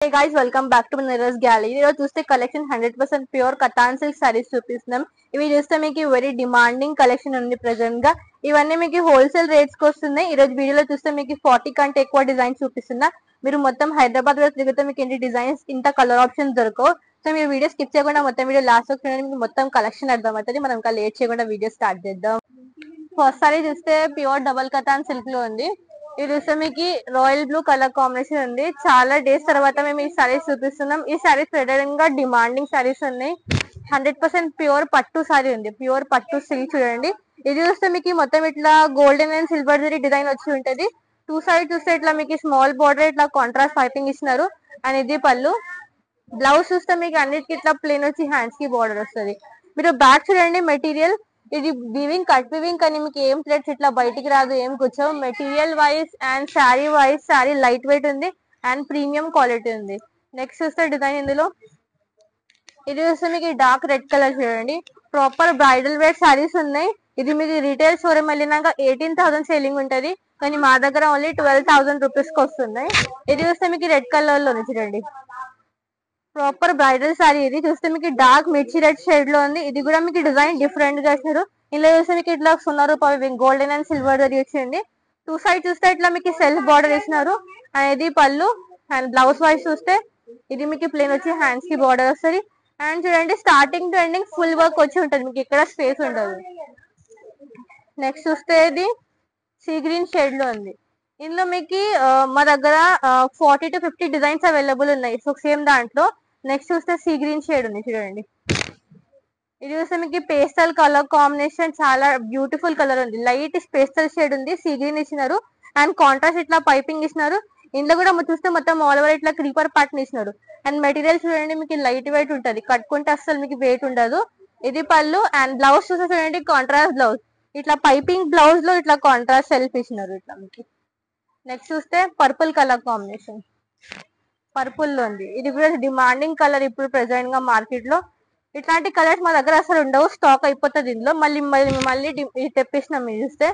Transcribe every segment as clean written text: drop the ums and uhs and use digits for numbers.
Hey guys, welcome back to Nira's Gallery. ఈరోజు చూస్తే collection 100% pure cotton silk saris చూపిస్తున్నాం. ఇవి చూస్తే మీకు వెరీ డిమాండింగ్ కలెక్షన్ ఉంది ప్రెసెంట్ గా. ఇవన్నీ మీకు హోల్సేల్ రేట్స్ కి వస్తున్నాయి. ఈ రోజు వీడియోలో చూస్తే మీకు 40 కంటే ఎక్కువ డిజైన్స్ చూపిస్తున్నా. మీరు మొత్తం హైదరాబాద్ లో తిరిగితే మీకు ఎన్ని డిజైన్స్ ఇంత కలర్ ఆప్షన్స్ దొరకవు. సో మీరు వీడియో స్కిప్ చేయకుండా మొత్తం వీడియో లాస్ట్ వరకు చూడండి. మీకు మొత్తం కలెక్షన్ అర్థం అవుతుంది. మనం ఇంకా లేట్ చేయకుండా వీడియో స్టార్ట్ చేద్దాం. ఫస్ట్ సారీ చూస్తే ప్యూర్ డబల్ కటాన్ సిల్క్ లో ఉంది. ఇది చూస్తే మీకు రాయల్ బ్లూ కలర్ కాంబినేషన్ ఉంది. చాలా డేస్ తర్వాత మేము ఈ సారీస్ చూపిస్తున్నాం. ఈ సారీస్ ప్రధానంగా డిమాండింగ్ సారీస్ ఉన్నాయి. 100% ప్యూర్ పట్టు సారీ ఉంది. ప్యూర్ పట్టు సిల్క్ చూడండి. ఇది చూస్తే మీకు మొత్తం ఇట్లా golden and silver zari design వచ్చి ఉంటది. టూ సైడ్ చూస్తే ఇట్లా మీకు స్మాల్ బార్డర్ ఇట్లా కాంట్రాస్ట్ పైపింగ్ ఇచ్చినారు. అండ్ ఇది పళ్ళు. బ్లౌజ్ చూస్తే మీకు అన్నిటికి ఇట్లా ప్లేన్ వచ్చి హ్యాండ్స్ కి బార్డర్ వస్తుంది. మీరు బ్యాక్ చూడండి. మెటీరియల్ ఇది వీవింగ్ కట్ వీవింగ్ కానీ మీకు ఏం థ్రెడ్స్ ఇట్లా బయటికి రాదు, ఏం కూర్చోవు. Material wise and sari wise sari light weight ఉంది అండ్ ప్రీమియం క్వాలిటీ ఉంది. నెక్స్ట్ చూస్తే డిజైన్ ఇందులో ఇది చూస్తే మీకు డార్క్ రెడ్ కలర్ చూడండి. ప్రాపర్ బ్రైడల్ వేర్ శారీస్ ఉన్నాయి. ఇది మీకు రీటైల్ షోరూమ్ వెళ్ళినాక 18,000 సేలింగ్ ఉంటది. కానీ మా దగ్గర ఓన్లీ 12,000 రూపీస్ కి వస్తున్నాయి. ఇది చూస్తే మీకు రెడ్ కలర్ లో చూడండి. ప్రాపర్ బ్రైడల్ సారీ ఇది చూస్తే మీకు డార్క్ మిర్చి రెడ్ షేడ్ లో ఉంది. ఇది కూడా మీకు డిజైన్ డిఫరెంట్ గా ఇచ్చారు. ఇలా చూస్తే మీకు ఇట్లా సున్నారు గోల్డెన్ అండ్ సిల్వర్ అది వచ్చింది. టూ సైడ్ చూస్తే ఇట్లా మీకు సెల్ఫ్ బార్డర్ ఇచ్చినారు. అండ్ ఇది పళ్ళు. అండ్ బ్లౌజ్ వైజ్ చూస్తే ఇది మీకు ప్లేన్ వచ్చి హ్యాండ్స్ కి బార్డర్ వస్తుంది. అండ్ చూడండి starting to ending full work వచ్చి ఉంటుంది. మీకు ఇక్కడ స్పేస్ ఉండదు. నెక్స్ట్ చూస్తే ఇది సీ గ్రీన్ షేడ్ లో ఉంది. ఇందులో మీకు మా దగ్గర 40 to 50 డిజైన్స్ అవైలబుల్ ఉన్నాయి. సో సేమ్ దాంట్లో నెక్స్ట్ చూస్తే సీ గ్రీన్ షేడ్ ఉంది చూడండి. ఇది చూస్తే మీకు పేస్టల్ కలర్ కాంబినేషన్ చాలా బ్యూటిఫుల్ కలర్ ఉంది. లైట్ పేస్టల్ షేడ్ ఉంది. సీ గ్రీన్ ఇచ్చినారు అండ్ కాంట్రాస్ట్ ఇట్లా పైపింగ్ ఇచ్చినారు. ఇందులో కూడా చూస్తే మొత్తం ఆల్ ఓవర్ ఇట్లా క్రీపర్ పార్ట్ ఇచ్చినారు. అండ్ మెటీరియల్ చూడండి మీకు లైట్ వెయిట్ ఉంటది. కట్టుకుంటే అస్సలు మీకు వెయిట్ ఉండదు. ఇది పళ్ళు. అండ్ బ్లౌజ్ చూస్తే చూడండి కాంట్రాస్ట్ బ్లౌజ్. ఇట్లా పైపింగ్ బ్లౌజ్ లో ఇట్లా కాంట్రాస్ట్ సెల్ఫ్ ఇచ్చినారు ఇట్లా మీకు. నెక్స్ట్ చూస్తే పర్పుల్ కలర్ కాంబినేషన్. పర్పుల్ లో ఉంది. ఇది కూడా డిమాండింగ్ కలర్ ఇప్పుడు ప్రెసెంట్ గా మార్కెట్ లో. ఇట్లాంటి కలర్స్ మా దగ్గర అసలు ఉండవు. స్టాక్ అయిపోతుంది. ఇందులో మళ్ళీ తెప్పిస్తున్నాం. మీరు చూస్తే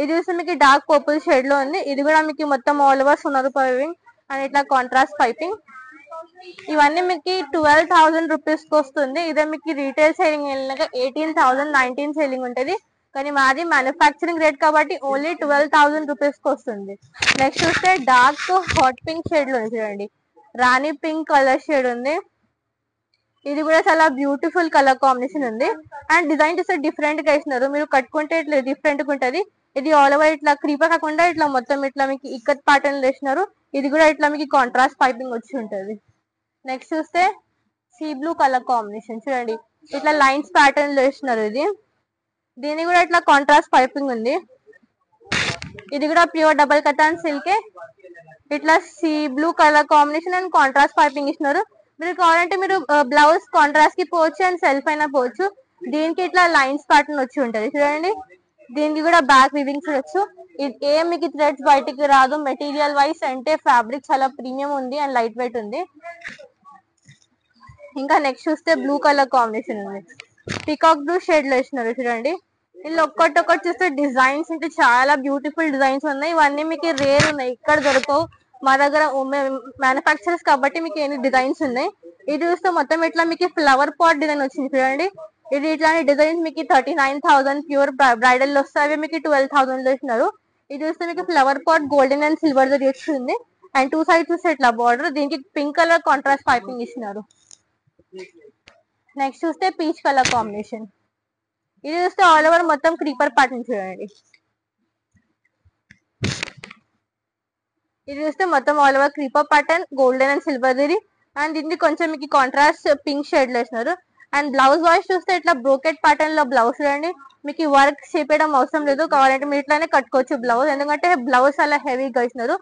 ఇది చూస్తే మీకు డార్క్ పర్పుల్ షేడ్ లో ఉంది. ఇది కూడా మీకు మొత్తం ఆల్ ఓవర్ సున్నారు పైపింగ్ అండ్ ఇట్లా కాంట్రాస్ట్ పైపింగ్. ఇవన్నీ మీకు 12,000 రూపీస్ కి వస్తుంది. ఇదే మీకు రీటైల్ సేలింగ్ వెళ్ళినాక 18,000 19 సేలింగ్ ఉంటది. కానీ మాది మ్యానుఫ్యాక్చరింగ్ రేట్ కాబట్టి ఓన్లీ 12,000 రూపీస్ కి వస్తుంది. నెక్స్ట్ చూస్తే డార్క్ హాట్ పింక్ షేడ్ లో చూడండి. రాణి పింక్ కలర్ షేడ్ ఉంది. ఇది కూడా చాలా బ్యూటిఫుల్ కలర్ కాంబినేషన్ ఉంది. అండ్ డిజైన్ చూస్తే డిఫరెంట్ గా ఇస్తున్నారు. మీరు కట్టుకుంటే ఇట్లా డిఫరెంట్ గా ఉంటది. ఇది ఆల్ ఓవర్ ఇట్లా క్రీపర్ కాకుండా ఇట్లా మొత్తం ఇట్లా మీకు ఇక్కత్ ప్యాటర్న్ వేసినారు. ఇది కూడా ఇట్లా మీకు కాంట్రాస్ట్ పైపింగ్ వచ్చి ఉంటది. నెక్స్ట్ చూస్తే సీ బ్లూ కలర్ కాంబినేషన్ చూడండి. ఇట్లా లైన్స్ ప్యాటర్న్ లో వేసినారు. ఇది దీని కూడా ఇట్లా కాంట్రాస్ట్ పైపింగ్ ఉంది. ఇది కూడా ప్యూర్ డబల్ కటాన్ సిల్కే. ఇట్లా sea blue colour combination and contrast piping ఇస్తున్నారు. మీరు కావాలంటే మీరు బ్లౌజ్ కాంట్రాస్ట్ కి పోవచ్చు అండ్ సెల్ఫ్ అయినా పోవచ్చు. దీనికి ఇట్లా లైన్స్ ప్యాటర్న్ వచ్చి ఉంటది చూడండి. దీనికి కూడా బ్యాక్ వివింగ్ చూడొచ్చు. ఏం మీకు థ్రెడ్స్ బయటికి రాదు. మెటీరియల్ వైస్ అంటే ఫ్యాబ్రిక్ చాలా ప్రీమియం ఉంది అండ్ లైట్ వెయిట్ ఉంది. ఇంకా నెక్స్ట్ చూస్తే బ్లూ కలర్ కాంబినేషన్ ఉంది. పికాక్ బ్లూ షేడ్ లో ఇస్తున్నారు చూడండి. ఇందులో ఒక్కటి చూస్తే డిజైన్స్ అంటే చాలా బ్యూటిఫుల్ డిజైన్స్ ఉన్నాయి. ఇవన్నీ మీకు రేర్ ఉన్నాయి. ఇక్కడ దొరకవు. మా దగ్గర మ్యానుఫ్యాక్చరర్స్ కాబట్టి మీకు ఎన్ని డిజైన్స్ ఉన్నాయి. ఇది చూస్తే మొత్తం ఇట్లా మీకు ఫ్లవర్ పాట్ డిజైన్ వచ్చింది చూడండి. ఇది ఇట్లాంటి డిజైన్స్ మీకు 39,000 ప్యూర్ బ్రైడల్ లో వస్తాయి. మీకు 12,000 లో ఇస్తున్నారు. ఇది చూస్తే మీకు flower pot golden and silver జరీ వచ్చింది. అండ్ టూ సైడ్ చూస్తే ఇట్లా బార్డర్. దీనికి పింక్ కలర్ కాంట్రాస్ట్ పైపింగ్ ఇస్తున్నారు. నెక్స్ట్ చూస్తే పీచ్ కలర్ కాంబినేషన్. ఇది చూస్తే ఆల్ ఓవర్ మొత్తం క్రీపర్ ప్యాటర్న్ చూడండి. ఇది చూస్తే మొత్తం all over creeper pattern golden and silver జరీ. అండ్ ఇది కొంచెం మీకు కాంట్రాస్ట్ పింక్ షేడ్ లో వేసినారు. అండ్ బ్లౌజ్ వాయిస్ చూస్తే ఇట్లా బ్రోకెట్ ప్యాటర్న్ లో బ్లౌజ్ చూడండి. మీకు వర్క్ చేపేయడం అవసరం లేదు. కావాలంటే మీరు ఇట్లానే కట్టుకోవచ్చు బ్లౌజ్. ఎందుకంటే బ్లౌజ్ చాలా హెవీగా ఇచ్చినారు.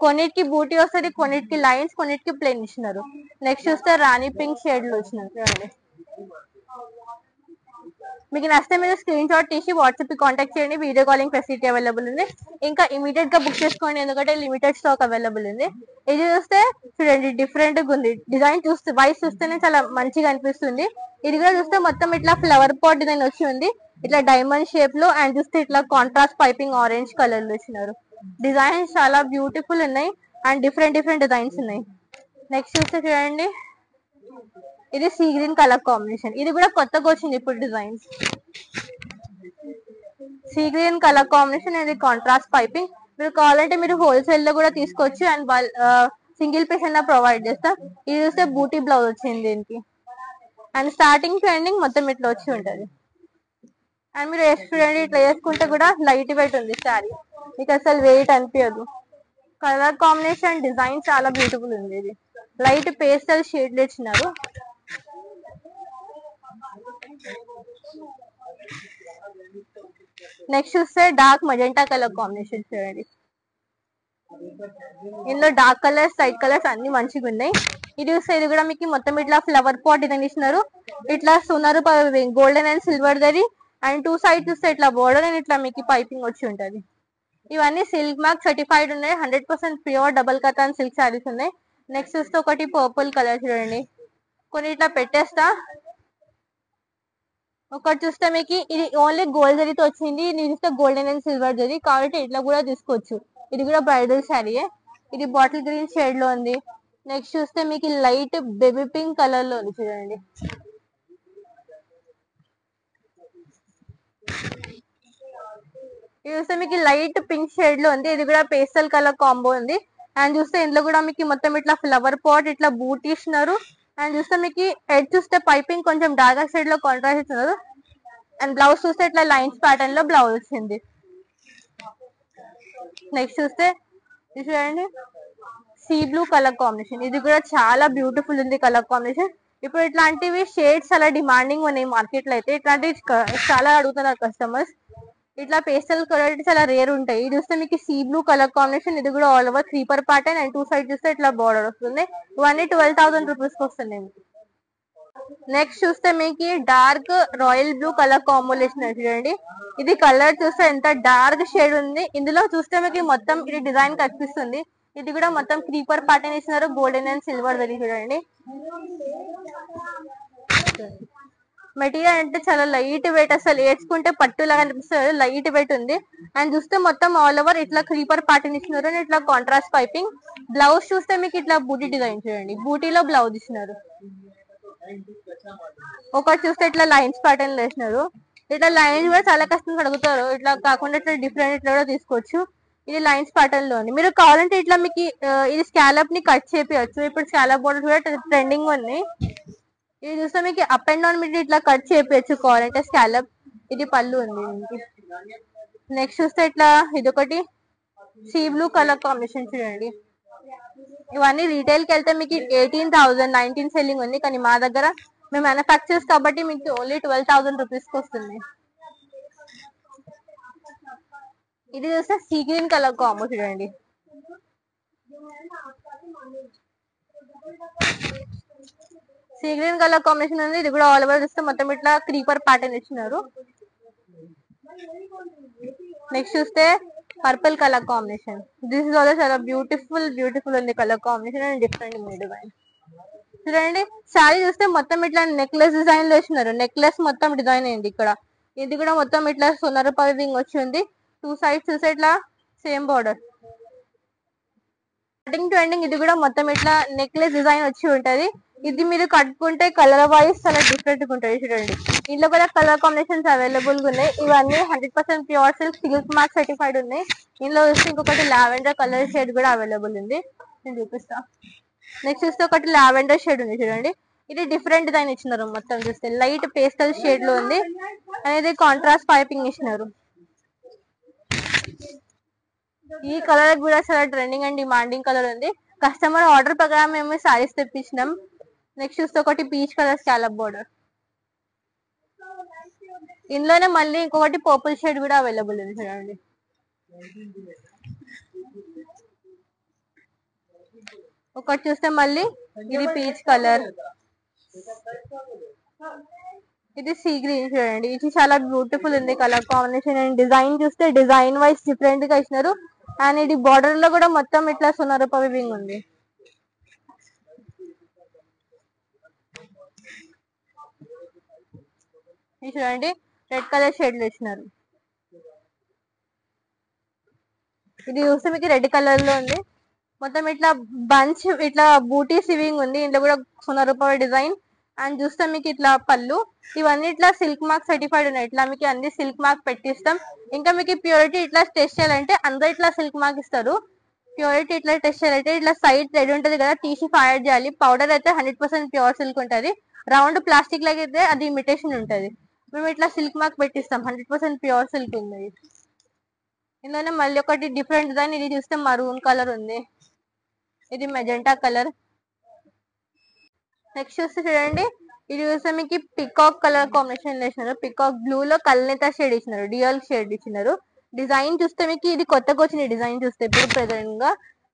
కొన్నిటికి బూటీ వస్తుంది, కొన్నిటికి లైన్స్, కొన్నిటికి ప్లెయిన్ ఇచ్చినారు. నెక్స్ట్ చూస్తే రాణి పింక్ షేడ్ లో ఇచ్చినారు చూడండి. మీకు నచ్చితే మీరు స్క్రీన్ షాట్ తీసి వాట్సాప్ కి కాంటాక్ట్ చేయండి. వీడియో కాలింగ్ ఫెసిలిటీ అవైలబుల్ ఉంది. ఇంకా ఇమీడియట్ గా బుక్ చేసుకోండి. ఎందుకంటే లిమిటెడ్ స్టాక్ అవైలబుల్ ఉంది. ఇది చూస్తే చూడండి డిఫరెంట్ గా ఉంది. డిజైన్ చూస్తే వైస్ చూస్తేనే చాలా మంచిగా అనిపిస్తుంది. ఇది కూడా చూస్తే మొత్తం ఇట్లా ఫ్లవర్ పాట్ డిజైన్ వచ్చి ఉంది. ఇట్లా డైమండ్ షేప్ లో. అండ్ చూస్తే ఇట్లా కాంట్రాస్ట్ పైపింగ్ ఆరెంజ్ కలర్ లో ఇచ్చినారు. డిజైన్స్ చాలా బ్యూటిఫుల్ ఉన్నాయి అండ్ డిఫరెంట్ డిజైన్స్ ఉన్నాయి. నెక్స్ట్ చూస్తే చూడండి, ఇది సీ గ్రీన్ కలర్ కాంబినేషన్. ఇది కూడా కొత్తగా వచ్చింది ఇప్పుడు designs. Sea green colour combination, ఇది కాంట్రాస్ట్ పైపింగ్. మీరు కావాలంటే మీరు హోల్సేల్ లో కూడా తీసుకోవచ్చు అండ్ సింగిల్ పీస్ అయినా ప్రొవైడ్ చేస్తాం. ఇది చూస్తే బూటీ బ్లౌజ్ వచ్చింది దీనికి. అండ్ స్టార్టింగ్ టు ఎండింగ్ మొత్తం ఇట్లా వచ్చి ఉంటది. అండ్ మీరు చూడండి, ఇట్లా వేసుకుంటే కూడా లైట్ వెయిట్ ఉంది శారీ, మీకు అసలు వెయిట్ అనిపించదు. కలర్ కాంబినేషన్ డిజైన్ చాలా బ్యూటిఫుల్ ఉంది. ఇది లైట్ పేస్టల్ షేడ్ ఇచ్చినారు. నెక్స్ట్ చూస్తే డార్క్ మజెంటా కలర్ కాంబినేషన్ చూడండి. ఇందులో డార్క్ కలర్స్, లైట్ కలర్స్ అన్ని మంచిగా ఉన్నాయి. ఇది చూస్తే ఇది కూడా మీకు మొత్తం ఇట్లా ఫ్లవర్ పాట్ డిజైన్ ఇచ్చినారు. ఇట్లా సున్నారు గోల్డెన్ అండ్ సిల్వర్ దరి అండ్ టూ సైడ్ చూస్తే ఇట్లా బోర్డర్ అండ్ ఇట్లా మీకు పైపింగ్ వచ్చి ఉంటది. ఇవన్నీ సిల్క్ మార్క్ సర్టిఫైడ్ ఉన్నాయి. 100% pure double katan silk saris ఉన్నాయి. నెక్స్ట్ చూస్తే ఒకటి పర్పుల్ కలర్ చూడండి, కొన్ని ఇట్లా పెట్టేస్తా. ఒకటి చూస్తే మీకు ఇది ఓన్లీ గోల్డ్ జరీతో వచ్చింది. ఇది చూస్తే గోల్డెన్ అండ్ సిల్వర్ జరీ, కాబట్టి ఇట్లా కూడా తీసుకోవచ్చు. ఇది కూడా బ్రైడల్ శారీయే. ఇది బాటిల్ గ్రీన్ షేడ్ లో ఉంది. నెక్స్ట్ చూస్తే మీకు లైట్ బేబీ పింక్ కలర్ లో ఉంది చూడండి. ఇది చూస్తే మీకు లైట్ పింక్ షేడ్ లో ఉంది. ఇది కూడా పేస్టల్ కలర్ కాంబో ఉంది. అండ్ చూస్తే ఇందులో కూడా మీకు మొత్తం ఇట్లా ఫ్లవర్ పాట్ ఇట్లా బూటీ ఇస్తున్నారు. అండ్ చూస్తే మీకు హెడ్ చూస్తే పైపింగ్ కొంచెం డార్క్ షేడ్ లో కాంట్రాస్ట్ ఇస్తున్నారు. అండ్ బ్లౌజ్ చూస్తే ఇట్లా లైన్స్ ప్యాటర్న్ లో బ్లౌజ్ వచ్చింది. నెక్స్ట్ చూస్తే ఇది చూడండి, సీ బ్లూ కలర్ కాంబినేషన్. ఇది కూడా చాలా బ్యూటిఫుల్ ఉంది కలర్ కాంబినేషన్. ఇప్పుడు ఇట్లాంటివి షేడ్స్ చాలా డిమాండింగ్ ఉన్నాయి మార్కెట్ లో. అయితే ఇట్లాంటివి చాలా అడుగుతున్నారు కస్టమర్స్. ఇట్లా పేస్టల్ కలర్ చాలా రేర్ ఉంటాయి. ఇది చూస్తే మీకు సీ బ్లూ కలర్ కాంబినేషన్. ఇది కూడా all over creeper pattern and two side చూస్తే ఇట్లా బార్డర్ వస్తుంది. ఇవన్నీ 12,000 రూపీస్ కి వస్తుంది. నెక్స్ట్ చూస్తే మీకు dark royal blue colour combination చూడండి. ఇది కలర్ చూస్తే ఎంత డార్క్ షేడ్ ఉంది. ఇందులో చూస్తే మీకు మొత్తం ఇది డిజైన్ కనిపిస్తుంది. ఇది కూడా మొత్తం క్రీపర్ ప్యాటర్న్ ఇస్తున్నారు, గోల్డెన్ అండ్ సిల్వర్ దరి చూడండి. మెటీరియల్ అంటే చాలా లైట్ వెయిట్, అసలు వేసుకుంటే పట్టులాగా అనిపిస్తుంది, లైట్ వెయిట్ ఉంది. అండ్ చూస్తే మొత్తం ఆల్ ఓవర్ ఇట్లా క్రీపర్ ప్యాటర్న్ ఇస్తున్నారు అండ్ ఇట్లా కాంట్రాస్ట్ పైపింగ్. బ్లౌజ్ చూస్తే మీకు ఇట్లా బూటీ డిజైన్ చూడండి, బూటీలో బ్లౌజ్ ఇస్తున్నారు. ఒకటి చూస్తే ఇట్లా లైన్స్ ప్యాటర్న్ వేసినారు. ఇట్లా లైన్స్ కూడా చాలా కష్టంగా అడుగుతారు. ఇట్లా కాకుండా ఇట్లా డిఫరెంట్ ఇట్లా కూడా తీసుకోవచ్చు. ఇది లైన్స్ ప్యాటర్న్ లో ఉంది. మీరు కావాలంటే ఇట్లా మీకు ఇది స్కాలప్ ని కట్ చేపియచ్చు. ఇప్పుడు స్కాలప్ బోర్డర్ కూడా ట్రెండింగ్ ఉంది. ఇది చూస్తే మీకు అప్ అండ్ డౌన్ మీరు ఇట్లా కట్ చేపియచ్చు కావాలంటే స్కాలప్. ఇది పళ్ళు ఉంది. నెక్స్ట్ చూస్తే ఇట్లా ఇది ఒకటి సీ బ్లూ కలర్ కాంబినేషన్ చూడండి. ఇవన్నీ రీటైల్ కి వెళ్తే మీకు 18,000, 19 సెల్లింగ్ ఉంది. కానీ మా దగ్గర మేము మ్యానుఫ్యాక్చర్స్ కాబట్టి మీకు ఓన్లీ 12,000 రూపీస్ కి వస్తుంది. ఇది చూస్తే సీ గ్రీన్ కలర్ కాంబో చూడండి. సీ గ్రీన్ కలర్ కాంబినేషన్ ఉంది. ఇది కూడా ఆల్ ఓవర్ చూస్తే మొత్తం ఇట్లా క్రీపర్ ప్యాటర్న్ ఇచ్చినారు. నెక్స్ట్ చూస్తే purple colour combination. This is also చాలా బ్యూటిఫుల్ ఉంది colour combination and different design చూడండి. శారీ చూస్తే మొత్తం ఇట్లా నెక్లెస్ డిజైన్ లో ఇచ్చినారు. నెక్లెస్ మొత్తం డిజైన్ అయింది ఇక్కడ. ఇది కూడా మొత్తం ఇట్లా సునర్ పైవింగ్ వచ్చింది. టూ సైడ్స్ చూస్తే ఇట్లా same border. Starting to ending ఇది కూడా మొత్తం ఇట్లా నెక్లెస్ డిజైన్ వచ్చి ఉంటది. ఇది మీరు కట్టుకుంటే కలర్ వైజ్ చాలా డిఫరెంట్ గా ఉంటుంది చూడండి. ఇందులో కూడా కలర్ కాంబినేషన్స్ అవైలబుల్ గా ఉన్నాయి. ఇవన్నీ 100% ప్యూర్ సిల్క్ మార్క్ సర్టిఫైడ్ ఉన్నాయి. ఇందులో చూస్తే ఇంకొకటి లావెండర్ కలర్ షేడ్ కూడా అవైలబుల్ ఉంది, నేను చూపిస్తా. నెక్స్ట్ చూస్తే ఒకటి లావెండర్ షేడ్ ఉంది చూడండి. ఇది డిఫరెంట్ డిజైన్ ఇచ్చినారు. మొత్తం చూస్తే లైట్ పేస్టల్ షేడ్ లో ఉంది అనేది కాంట్రాస్ట్ పైపింగ్ ఇచ్చినారు. ఈ కలర్ కూడా చాలా ట్రెండింగ్ అండ్ డిమాండింగ్ కలర్ ఉంది. కస్టమర్ ఆర్డర్ ప్రకారం మేము సారీస్ తెప్పించినాం. నెక్స్ట్ చూస్తే ఒకటి పీచ్ కలర్ స్కాలప్ బోర్డర్. ఇందులోనే మళ్ళీ ఇంకొకటి పర్పుల్ షేడ్ కూడా అవైలబుల్ ఉంది చూడండి. ఒకటి చూస్తే మళ్ళీ ఇది పీచ్ కలర్. ఇది సీ గ్రీన్ చూడండి. ఇది చాలా బ్యూటిఫుల్ ఉంది కలర్ కాంబినేషన్. అండ్ డిజైన్ చూస్తే డిజైన్ వైజ్ డిఫరెంట్ గా ఇచ్చినారు. అండ్ ఇది బార్డర్ లో కూడా మొత్తం ఇట్లా సునరూప వివింగ్ ఉంది. ఇది చూడండి రెడ్ కలర్ షేడ్ లో ఇచ్చినారు. ఇది చూస్తే మీకు రెడ్ కలర్ లో ఉంది. మొత్తం ఇట్లా బంచ్ ఇట్లా బూటీ సివింగ్ ఉంది. ఇంట్లో కూడా సునరూప డిజైన్. అండ్ చూస్తే మీకు ఇట్లా పళ్ళు ఇవన్నీ ఇట్లా సిల్క్ మార్క్ సర్టిఫైడ్ ఉన్నాయి. ఇట్లా మీకు అన్ని సిల్క్ మార్క్ పెట్టిస్తాం. ఇంకా మీకు ప్యూరిటీ ఇట్లా టెస్ట్ చేయాలంటే అందరూ ఇట్లా సిల్క్ మార్క్ ఇస్తారు. ప్యూరిటీ ఇట్లా టెస్ట్ చేయాలంటే ఇట్లా సైడ్ థ్రెడ్ ఉంటది కదా, తీసి ఫైర్ చేయాలి. పౌడర్ అయితే 100% ప్యూర్ సిల్క్ ఉంటది. రౌండ్ ప్లాస్టిక్ లాగా అయితే అది ఇమిటేషన్ ఉంటది. మేము ఇట్లా సిల్క్ మార్క్ పెట్టిస్తాం. 100% ప్యూర్ సిల్క్ ఉంది. ఇందులోనే మళ్ళీ ఒకటి డిఫరెంట్ డిజైన్. ఇది చూస్తే మరూన్ కలర్ ఉంది, ఇది మెజెంటా కలర్. నెక్స్ట్ చూస్తే చూడండి, ఇది చూస్తే మీకు పికాక్ కలర్ కాంబినేషన్ ఇచ్చినారు. పికాక్ బ్లూ లో కల్నేత షేడ్ ఇచ్చినారు, డ్యూయల్ షేడ్ ఇచ్చినారు. డిజైన్ చూస్తే మీకు ఇది కొత్తగా వచ్చిన డిజైన్. చూస్తే ఇప్పుడు ప్రెసెంట్ గా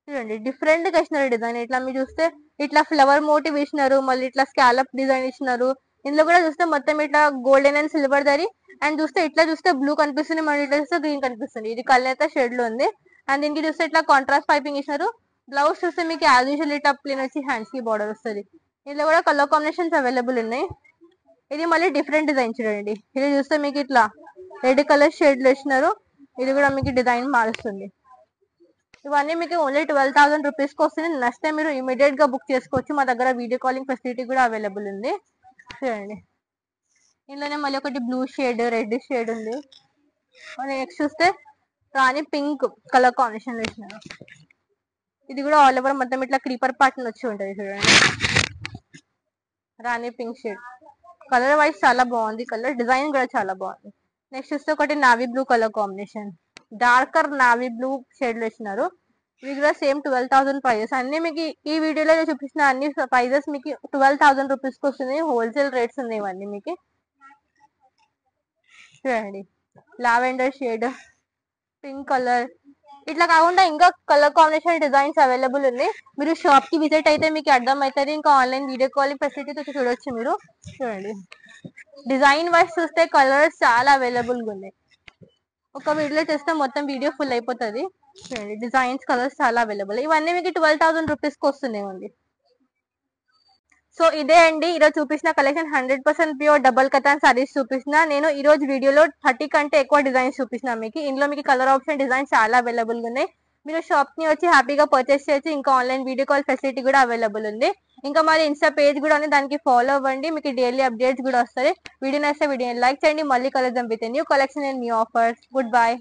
చూడండి డిఫరెంట్ గా ఇచ్చినారు డిజైన్. ఇట్లా మీరు చూస్తే ఇట్లా ఫ్లవర్ మోటివ్ ఇచ్చినారు, మళ్ళీ ఇట్లా స్కాలప్ డిజైన్ ఇచ్చినారు. ఇందులో కూడా చూస్తే మొత్తం ఇట్లా గోల్డెన్ అండ్ సిల్వర్ దరి. అండ్ చూస్తే ఇట్లా చూస్తే బ్లూ కనిపిస్తుంది, మళ్ళీ ఇట్లా చూస్తే గ్రీన్ కనిపిస్తుంది. ఇది కల్నేత షేడ్ లో ఉంది. అండ్ దీనికి చూస్తే ఇట్లా కాంట్రాస్ట్ పైపింగ్ ఇచ్చినారు. బ్లౌజ్ చూస్తే మీకు యాజ్ యూజువల్ ఇట్లా ప్లేన్ వచ్చి హ్యాండ్స్ కి బార్డర్ వస్తుంది. ఇందులో కూడా కలర్ కాంబినేషన్స్ అవైలబుల్ ఉన్నాయి. ఇది మళ్ళీ డిఫరెంట్ డిజైన్ చూడండి. ఇది చూస్తే మీకు ఇట్లా రెడ్ కలర్ షేడ్ లో ఇచ్చినారు. ఇది కూడా మీకు డిజైన్ మారుస్తుంది. ఇవన్నీ మీకు ఓన్లీ 12,000 రూపీస్ కి వస్తుంది. నచ్చితే మీరు ఇమీడియట్ గా బుక్ చేసుకోవచ్చు. మా దగ్గర వీడియో కాలింగ్ ఫెసిలిటీ కూడా అవైలబుల్ ఉంది. చూడండి ఇందులోనే మళ్ళీ ఒకటి బ్లూ షేడ్, రెడ్ షేడ్ ఉంది. నెక్స్ట్ చూస్తే రాణి పింక్ కలర్ కాంబినేషన్ లో ఇచ్చినారు. ఇది కూడా ఆల్ ఓవర్ మొత్తం ఇట్లా క్రీపర్ ప్యాటర్న్ వచ్చి ఉంటది. చూడండి రాణి పింక్ షేడ్ కలర్ వైజ్ చాలా బాగుంది. కలర్ డిజైన్ కూడా చాలా బాగుంది. నెక్స్ట్ చూస్తే ఒకటి navy blue colour combination, darker navy blue shade లో ఇచ్చినారు. ఇవి కూడా సేమ్ 12,000 ప్రైజెస్. అన్ని మీకు ఈ వీడియోలో చూపించిన అన్ని ప్రైజెస్ మీకు 12,000 రూపీస్ కి వస్తుంది. హోల్సేల్ రేట్స్ ఉన్నాయి ఇవన్నీ మీకు. చూడండి లావెండర్ షేడ్, పింక్ కలర్, ఇట్లా కాకుండా ఇంకా కలర్ కాంబినేషన్ డిజైన్స్ అవైలబుల్ ఉన్నాయి. మీరు షాప్ కి విజిట్ అయితే మీకు అర్థం అవుతుంది. ఇంకా ఆన్లైన్ వీడియో కాలింగ్ ఫెసిలిటీ చూడొచ్చు మీరు. చూడండి డిజైన్ వైజ్ చూస్తే కలర్స్ చాలా అవైలబుల్ గా ఉన్నాయి. ఒక వీడియో చేస్తే మొత్తం వీడియో ఫుల్ అయిపోతుంది. చూడండి డిజైన్స్ కలర్స్ చాలా అవైలబుల్. ఇవన్నీ మీకు 12,000 రూపీస్ కి వస్తున్నాయి. సో ఇదే అండి ఈరోజు చూపించిన collection. 100% pure double katan saris చూపించిన. నేను ఈ రోజు వీడియోలో 30 కంటే ఎక్కువ డిజైన్స్ చూపించిన మీకు. ఇందులో మీకు కలర్ ఆప్షన్ డిజైన్స్ చాలా అవైలబుల్ గా ఉన్నాయి. మీరు షాప్ ని వచ్చి హ్యాపీగా పర్చేస్ చేయొచ్చు. ఇంకా ఆన్లైన్ వీడియో కాల్ ఫెసిలిటీ కూడా అవైలబుల్ ఉంది. ఇంకా మరి ఇన్స్టా పేజ్ కూడా ఉంది, దానికి ఫాలో అవ్వండి. మీకు డైలీ అప్డేట్స్ కూడా వస్తాయి. వీడియో నచ్చితే వీడియోని లైక్ చేయండి. మళ్ళీ కలుద్దాం with new collection and new offers. Good bye.